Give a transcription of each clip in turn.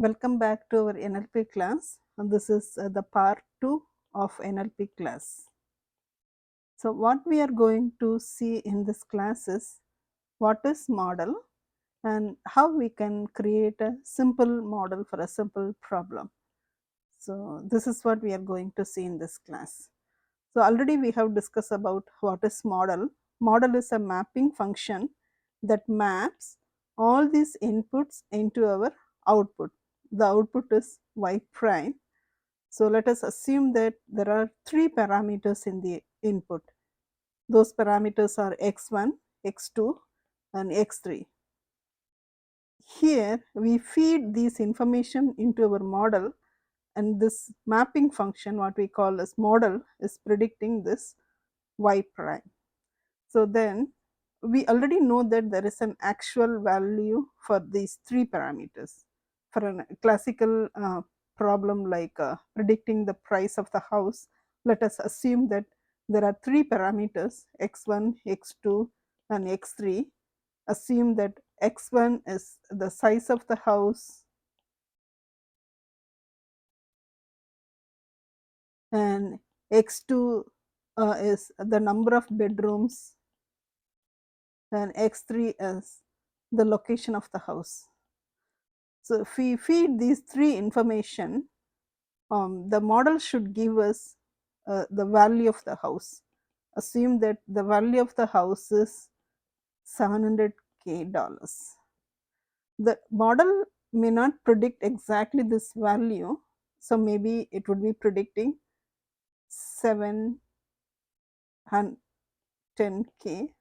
Welcome back to our NLP class, and this is the part 2 of NLP class. So, what we are going to see in this class is what is model and how we can create a simple model for a simple problem. So, this is what we are going to see in this class. So, already we have discussed about what is model. Model is a mapping function that maps all these inputs into our output. The output is y prime. So, let us assume that there are 3 parameters in the input. Those parameters are x1, x2 and x3. Here we feed these information into our model, and this mapping function, what we call as model, is predicting this y prime. So, then we already know that there is an actual value for these 3 parameters. For a classical problem like predicting the price of the house, let us assume that there are 3 parameters x1, x2 and x3. Assume that x1 is the size of the house and x2 is the number of bedrooms and x3 is the location of the house. So, if we feed these 3 information, the model should give us the value of the house. Assume that the value of the house is $700K. The model may not predict exactly this value, so maybe it would be predicting 710K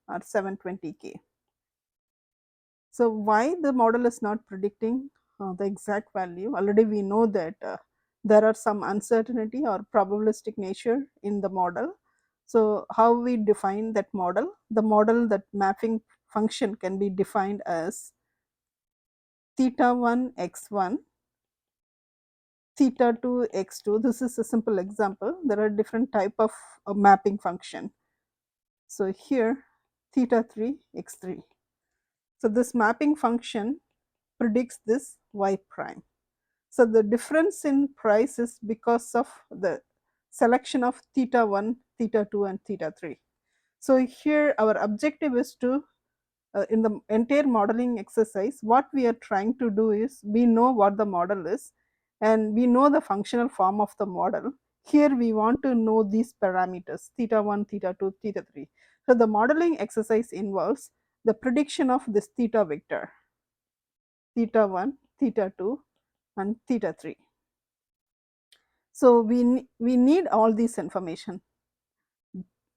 or 720K. So, why the model is not predicting the exact value? Already we know that there are some uncertainty or probabilistic nature in the model. So, how we define that model? The model, that mapping function, can be defined as theta 1 x1, theta 2 x2. This is a simple example. There are different type of mapping function. So, here theta 3 x3. So, this mapping function predicts this y prime. So, the difference in price is because of the selection of theta 1, theta 2 and theta 3. So, here our objective is to in the entire modeling exercise, what we are trying to do is, we know what the model is and we know the functional form of the model. Here we want to know these parameters theta 1, theta 2, theta 3. So, the modeling exercise involves the prediction of this theta vector theta 1, theta 2 and theta 3. So, we need all these information,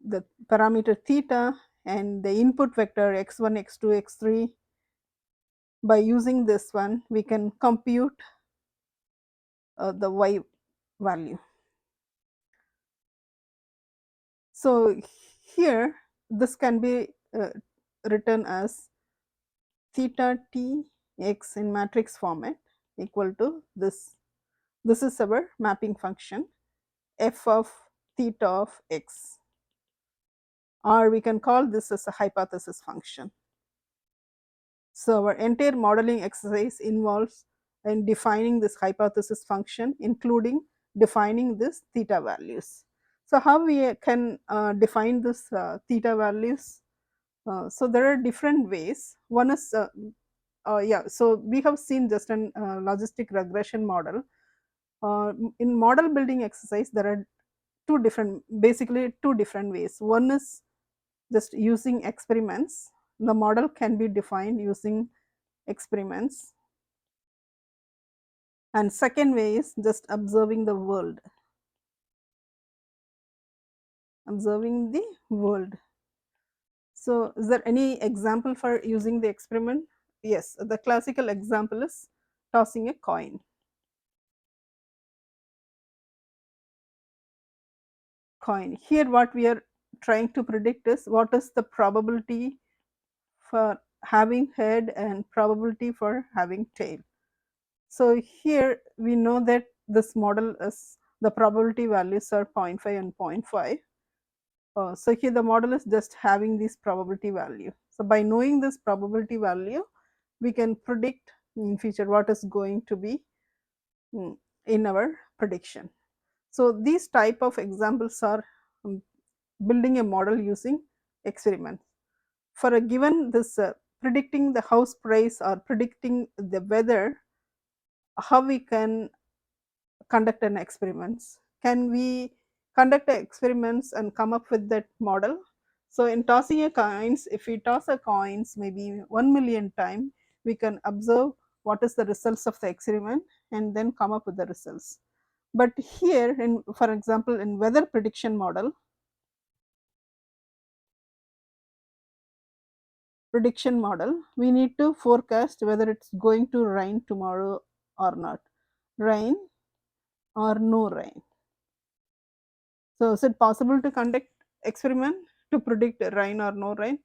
the parameter theta and the input vector x1, x2, x3. By using this one, we can compute the y value. So, here this can be written as theta t x in matrix format equal to this. This is our mapping function f of theta of x, or we can call this as a hypothesis function. So, our entire modeling exercise involves in defining this hypothesis function, including defining this theta values. So, how we can define this theta values? So, there are different ways. One is so we have seen just an logistic regression model. In model building exercise, there are basically two different ways. One is just using experiments. The model can be defined using experiments, and second way is just observing the world. So, is there any example for using the experiment? Yes, the classical example is tossing a coin. Here what we are trying to predict is what is the probability for having head and probability for having tail. So, here we know that this model is, the probability values are 0.5 and 0.5. So, here the model is just having this probability value. So, by knowing this probability value, we can predict in future what is going to be in our prediction. So these type of examples are um, building a model using experiments. For a given this predicting the house price or predicting the weather, how we can conduct an experiments? Can we conduct experiments and come up with that model? So in tossing a coins, if we toss a coins maybe 1 million time, we can observe what is the results of the experiment and then come up with the results. But here in, for example, in weather prediction model, we need to forecast whether it's going to rain tomorrow or not, rain or no rain. So is it possible to conduct experiment to predict rain or no rain?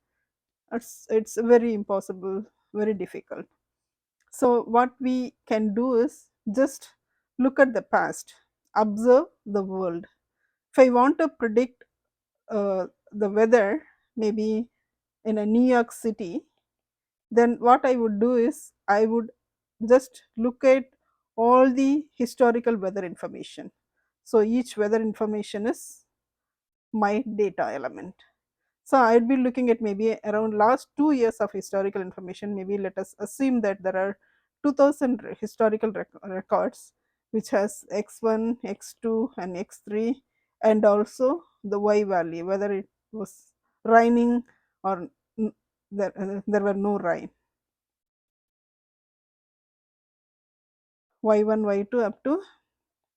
It's very impossible, very difficult. So what we can do is just look at the past, observe the world. If I want to predict the weather, maybe in a New York City, then what I would do is I would just look at all the historical weather information. So each weather information is my data element. So I'd be looking at maybe around last 2 years of historical information. Maybe let us assume that there are 2000 historical records which has x1, x2 and x3, and also the y value, whether it was raining or there were no rain, y1, y2 up to,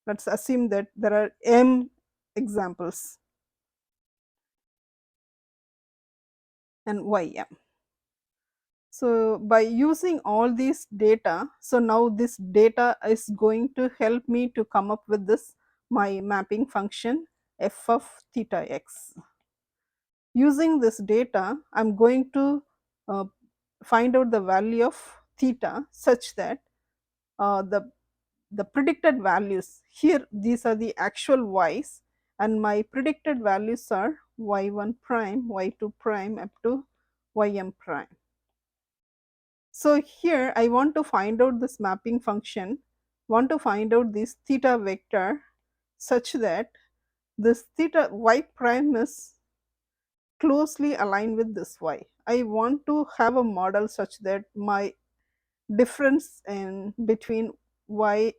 let's assume that there are m examples and ym. So by using all these data, so now this data is going to help me to come up with this my mapping function f of theta x. Using this data, I am going to uh, find out the value of theta such that the predicted values here, these are the actual y's, and my predicted values are y1 prime, y2 prime up to ym prime. So here I want to find out this mapping function, want to find out this theta vector such that this theta y prime is closely aligned with this y. I want to have a model such that my difference in between y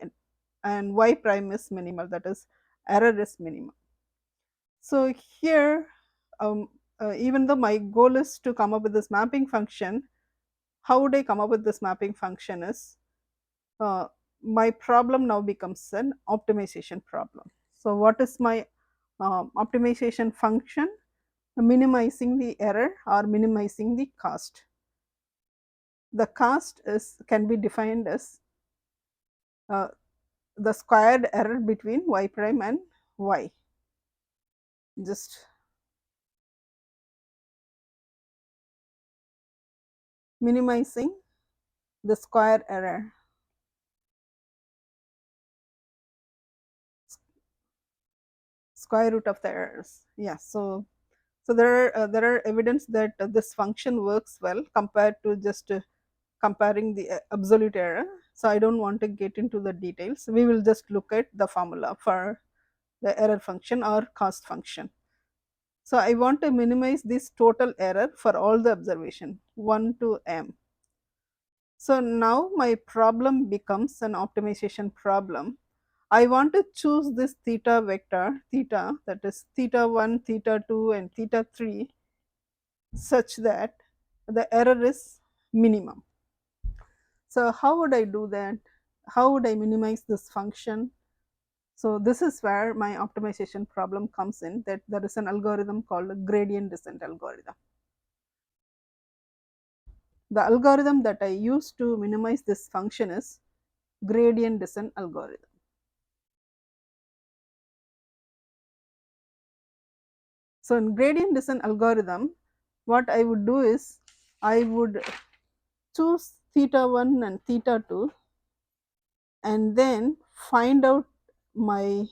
and y prime is minimal, that is error is minimal. So here even though my goal is to come up with this mapping function, how would I come up with this mapping function is uh, my problem now becomes an optimization problem. So what is my optimization function? Minimizing the error or minimizing the cost. The cost is can be defined as uh, the squared error between y prime and y. Just minimizing the square error, square root of the errors. Yeah. So there are evidence that this function works well compared to just comparing the absolute error. So I don't want to get into the details. We will just look at the formula for the error function or cost function. So I want to minimize this total error for all the observation 1 to m. So now my problem becomes an optimization problem. I want to choose this theta vector, theta, that is theta 1, theta 2 and theta 3, such that the error is minimum. So how would I do that? How would I minimize this function? So this is where my optimization problem comes in, that there is an algorithm called a gradient descent algorithm. The algorithm that I use to minimize this function is gradient descent algorithm. So in gradient descent algorithm, what I would do is I would choose theta 1 and theta 2 and then find out my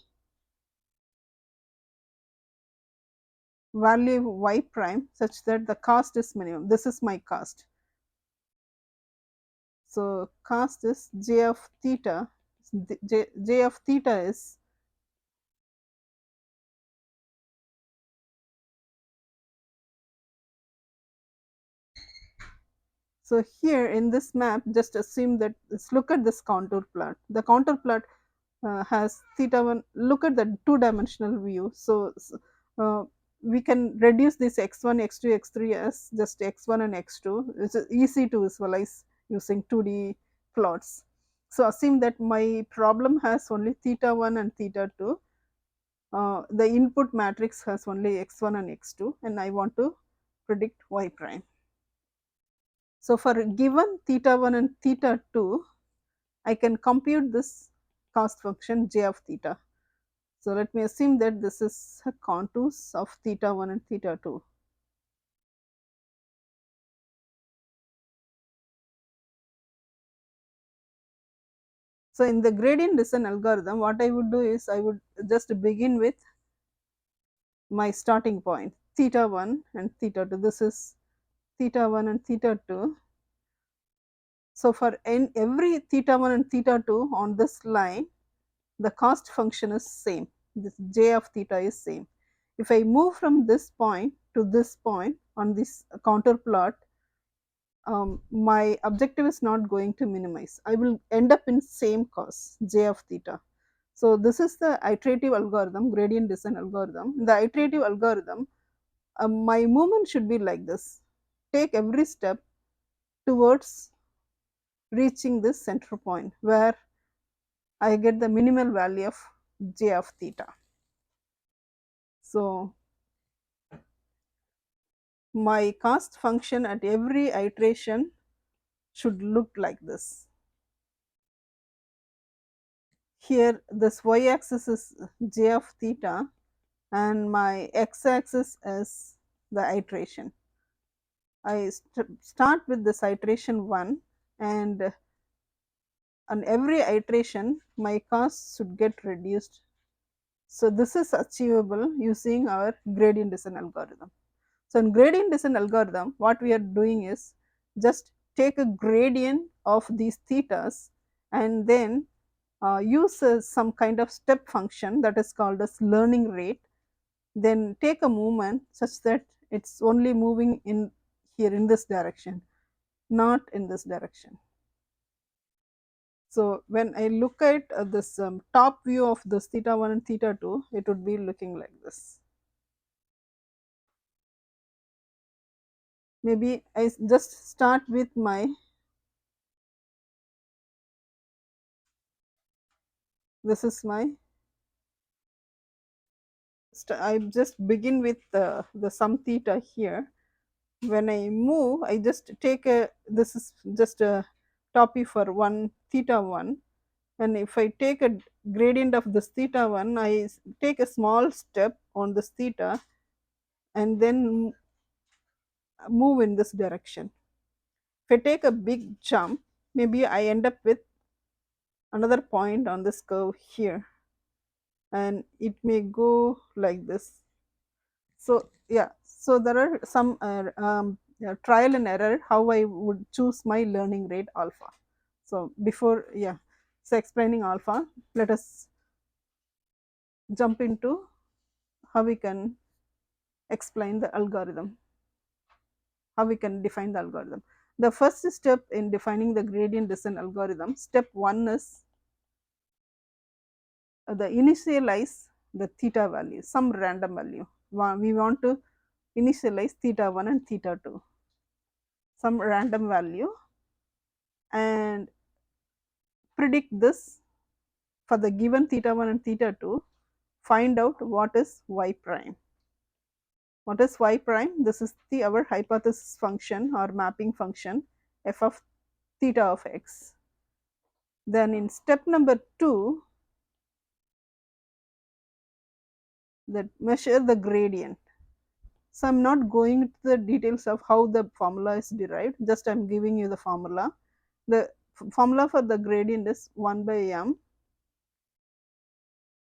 value of y prime such that the cost is minimum. This is my cost. So cost is j of theta J of theta is so here in this map, just assume that, let's look at this contour plot. The contour plot has theta 1, look at the two dimensional view. So, uh, we can reduce this x1, x2, x3 as just x1 and x2. It's easy to visualize using 2D plots. So, assume that my problem has only theta 1 and theta 2. The input matrix has only x1 and x2, and I want to predict y prime. So, for given theta 1 and theta 2, I can compute this cost function j of theta. So, let me assume that this is contours of theta 1 and theta 2. So, in the gradient descent algorithm, what I would do is I would just begin with my starting point theta 1 and theta 2. This is theta 1 and theta 2. So, for every theta 1 and theta 2 on this line, the cost function is same. This j of theta is same. If I move from this point to this point on this contour plot, my objective is not going to minimize. I will end up in same cost j of theta. So, this is the iterative algorithm, gradient descent algorithm. In the iterative algorithm, my movement should be like this. Take every step towards reaching this center point where I get the minimal value of j of theta. So, my cost function at every iteration should look like this. Here this y axis is j of theta and my x axis is the iteration. I start with this iteration 1, and on every iteration my cost should get reduced. So, this is achievable using our gradient descent algorithm. So, in gradient descent algorithm, what we are doing is just take a gradient of these thetas and then use some kind of step function that is called as learning rate, then take a movement such that it's only moving in here in this direction, not in this direction. So, when I look at this top view of this theta 1 and theta 2, it would be looking like this. Maybe I just start with my, this is my, I just begin with the some theta here. When I move, I just take a, this is just a top view for one theta 1, and if I take a gradient of this theta 1, I take a small step on this theta and then move in this direction. If I take a big jump, maybe I end up with another point on this curve here, and it may go like this. So, yeah, so there are some trial and error how I would choose my learning rate alpha. So, before, yeah, so explaining alpha, let us jump into how we can explain the algorithm, how we can define the algorithm. The first step in defining the gradient descent algorithm, step 1 is the initialize the theta value, some random value. We want to initialize theta 1 and theta 2, some random value, and predict this for the given theta 1 and theta 2, find out what is y prime. What is y prime? This is the our hypothesis function or mapping function f of theta of x. Then in step number 2, that measure the gradient. So, I am not going into the details of how the formula is derived, just I am giving you the formula. The formula for the gradient is 1 by m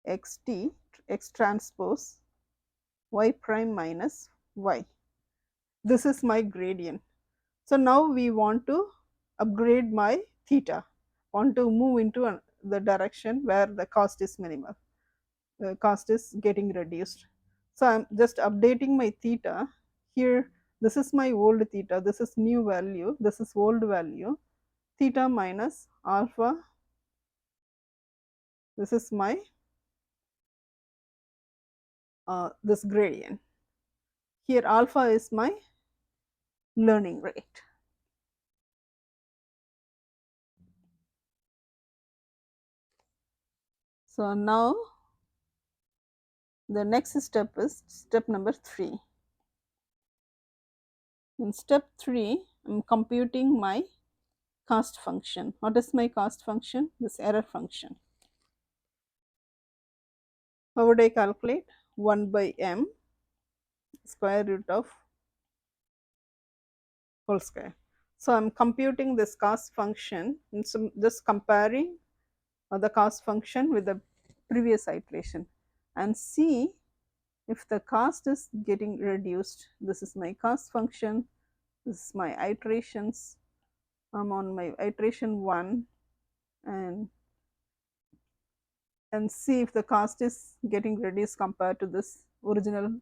x t x transpose y prime minus y. This is my gradient. So, now we want to upgrade my theta, want to move into the direction where the cost is minimal, cost is getting reduced. So I'm just updating my theta here. This is my old theta, this is new value, this is old value, theta minus alpha, this is my this gradient. Here alpha is my learning rate. So now the next step is step number 3. In step 3, I'm computing my cost function. What is my cost function? This error function. How would I calculate? 1 by m square root of whole square. So I'm computing this cost function and so just comparing the cost function with the previous iteration and see if the cost is getting reduced. This is my cost function, this is my iterations. I'm on my iteration 1 and see if the cost is getting reduced compared to this original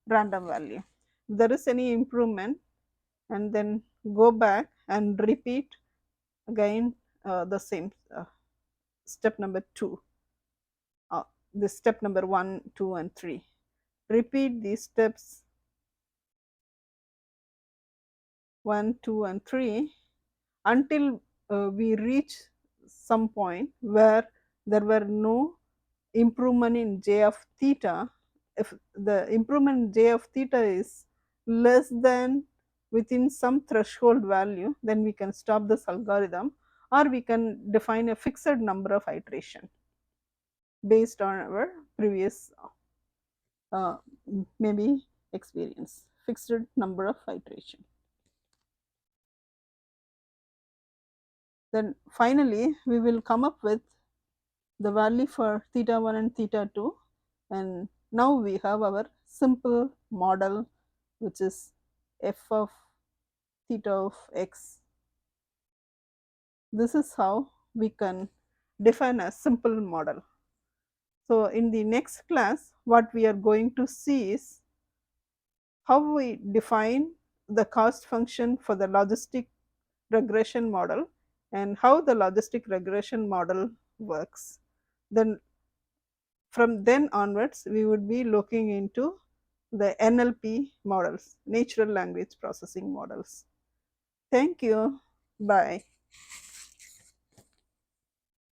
random value. If there is any improvement, and then go back and repeat again the same step number 2, this step number 1, 2 and 3. Repeat these steps 1, 2 and 3 until we reach some point where there were no improvement in j of theta. If the improvement in j of theta is less than within some threshold value, then we can stop this algorithm, or we can define a fixed number of iteration based on our previous uh, maybe experience, fixed number of iteration. Then finally we will come up with the value for theta 1 and theta 2, and now we have our simple model, which is f of theta of x. This is how we can define a simple model. So in the next class, what we are going to see is how we define the cost function for the logistic regression model and how the logistic regression model works. Then from then onwards, we would be looking into the NLP models, natural language processing models. Thank you. Bye.